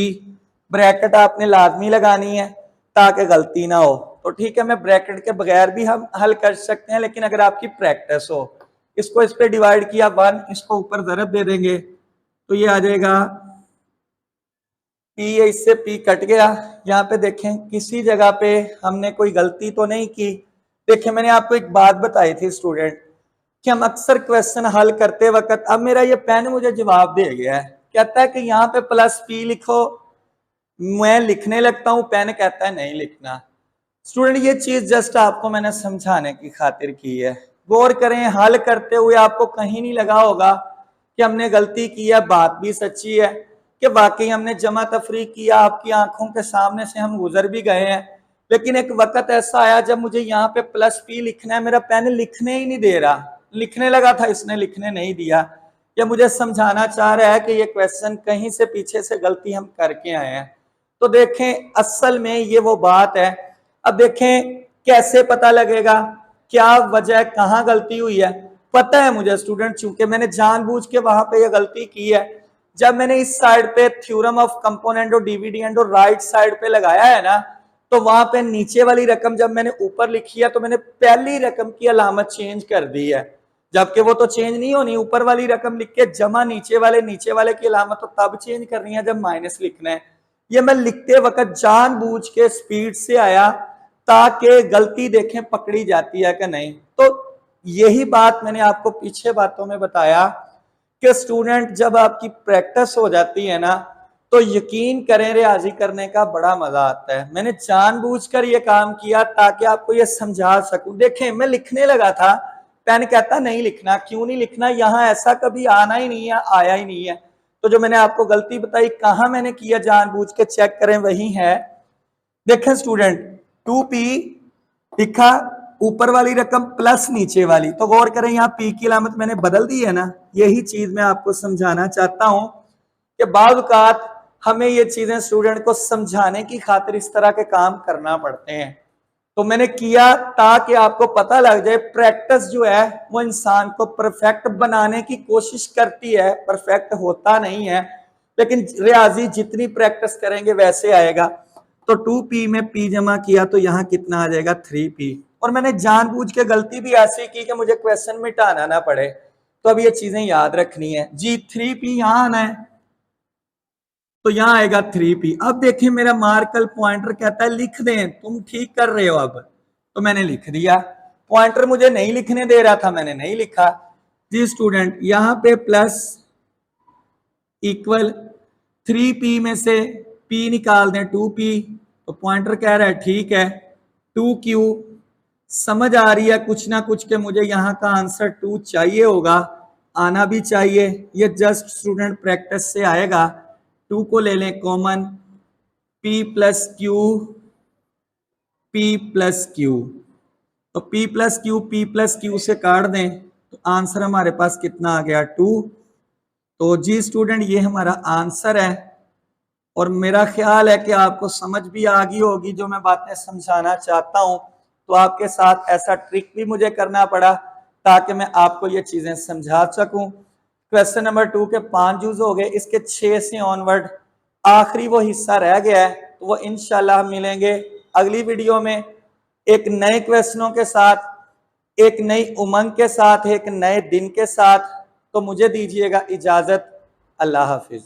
ब्रैकेट आपने लाजमी लगानी है ताकि गलती ना हो। तो ठीक है, मैं ब्रैकेट के बगैर भी हम हल कर सकते हैं, लेकिन अगर आपकी प्रैक्टिस हो, इसको इस पे डिवाइड किया 1, इसको ऊपर ज़रब दे देंगे तो ये आ जाएगा p, इससे p कट गया। यहाँ पे देखें किसी जगह पे हमने कोई गलती तो नहीं की। देखें मैंने आपको एक बात बताई थी स्टूडेंट कि हम अक्सर क्वेश्चन हल करते वक्त, अब मेरा ये पेन मुझे जवाब दे गया है, कहता है कि यहाँ पे प्लस p लिखो, मैं लिखने लगता हूं, पेन कहता है नहीं लिखना। स्टूडेंट ये चीज जस्ट आपको मैंने समझाने की खातिर की है। गौर करें, हल करते हुए आपको कहीं नहीं लगा होगा कि हमने गलती की है। बात भी सच्ची है कि वाकई हमने जमा तफरी किया, आपकी आंखों के सामने से हम गुजर भी गए हैं, लेकिन एक वक्त ऐसा आया जब मुझे यहाँ पे प्लस p लिखना है, मेरा पेन लिखने ही नहीं दे रहा। लिखने लगा था, इसने लिखने नहीं दिया। या मुझे समझाना चाह रहा है कि ये क्वेश्चन कहीं से पीछे से गलती हम करके आए हैं। तो देखें असल में ये वो बात है। अब देखें कैसे पता लगेगा, क्या वजह, कहाँ गलती हुई है, पता है मुझे स्टूडेंट, चूंकि मैंने जानबूझ के वहां पे ये गलती की है। जब मैंने इस साइड पे थ्योरम ऑफ कंपोनेंट और डिविडेंड और राइट साइड पे लगाया है ना, तो वहां पे नीचे वाली रकम जब मैंने ऊपर लिखी है तो मैंने पहली रकम की अलामत चेंज कर दी है, जबकि वो तो चेंज नहीं होनी। ऊपर वाली रकम लिख के जमा नीचे वाले की अलामत तो तब चेंज करनी है जब माइनस लिखना है। ये मैं लिखते वक्त जानबूझ के स्पीड से आया ताकि गलती देखें पकड़ी जाती है कि नहीं। तो यही बात मैंने आपको पीछे बातों में बताया कि स्टूडेंट जब आपकी प्रैक्टिस हो जाती है ना, तो यकीन करें रियाजी करने का बड़ा मजा आता है। मैंने जानबूझकर ये काम किया ताकि आपको ये समझा सकूं। देखें मैं लिखने लगा था, पेन कहता नहीं लिखना। क्यों नहीं लिखना, यहां ऐसा कभी आना ही नहीं है, आया ही नहीं है। तो जो मैंने आपको गलती बताई कहां मैंने किया, जानबूझ के चेक करें, वही है। देखें स्टूडेंट 2p लिखा, ऊपर वाली रकम प्लस नीचे वाली, तो गौर करें यहाँ p की अलामत मैंने बदल दी है ना। यही चीज मैं आपको समझाना चाहता हूं कि बाज़ औक़ात हमें ये चीजें स्टूडेंट को समझाने की खातिर इस तरह के काम करना पड़ते हैं। तो मैंने किया ताकि आपको पता लग जाए, प्रैक्टिस जो है वो इंसान को परफेक्ट बनाने की कोशिश करती है, परफेक्ट होता नहीं है, लेकिन रियाजी जितनी प्रैक्टिस करेंगे वैसे आएगा। तो 2p में p जमा किया तो यहाँ कितना आ जाएगा 3p, और मैंने जानबूझ के गलती भी ऐसी की कि मुझे क्वेश्चन मिटाना ना पड़े। तो अब ये चीजें याद रखनी है जी। 3p यहाँ आना है तो यहाँ आएगा 3p। अब देखें मेरा मार्कर पॉइंटर कहता है लिख दें, तुम ठीक कर रहे हो। अब तो मैंने लिख दिया, पॉइंटर मुझे नहीं लिखने दे रहा था, मैंने नहीं लिखा जी। स्टूडेंट यहाँ पे प्लस इक्वल 3p में से p निकाल दें 2p, तो पॉइंटर कह रहा है ठीक है 2q। समझ आ रही है कुछ ना कुछ के मुझे यहाँ का आंसर 2 चाहिए होगा, आना भी चाहिए। ये जस्ट स्टूडेंट प्रैक्टिस से आएगा। 2 को ले लें common, p plus Q, p plus Q, तो p प्लस क्यू से काट दें तो आंसर हमारे पास कितना आ गया 2। तो जी स्टूडेंट ये हमारा आंसर है, और मेरा ख्याल है कि आपको समझ भी आ गई होगी जो मैं बातें समझाना चाहता हूं। तो आपके साथ ऐसा ट्रिक भी मुझे करना पड़ा ताकि मैं आपको ये चीजें समझा सकूं। क्वेश्चन नंबर 2 के 5 जूज हो गए, इसके 6 से ऑनवर्ड आखिरी वो हिस्सा रह गया है, तो वो इंशाल्लाह मिलेंगे अगली वीडियो में एक नए क्वेश्चनों के साथ, एक नई उमंग के साथ, एक नए दिन के साथ। तो मुझे दीजिएगा इजाजत। अल्लाह हाफिज।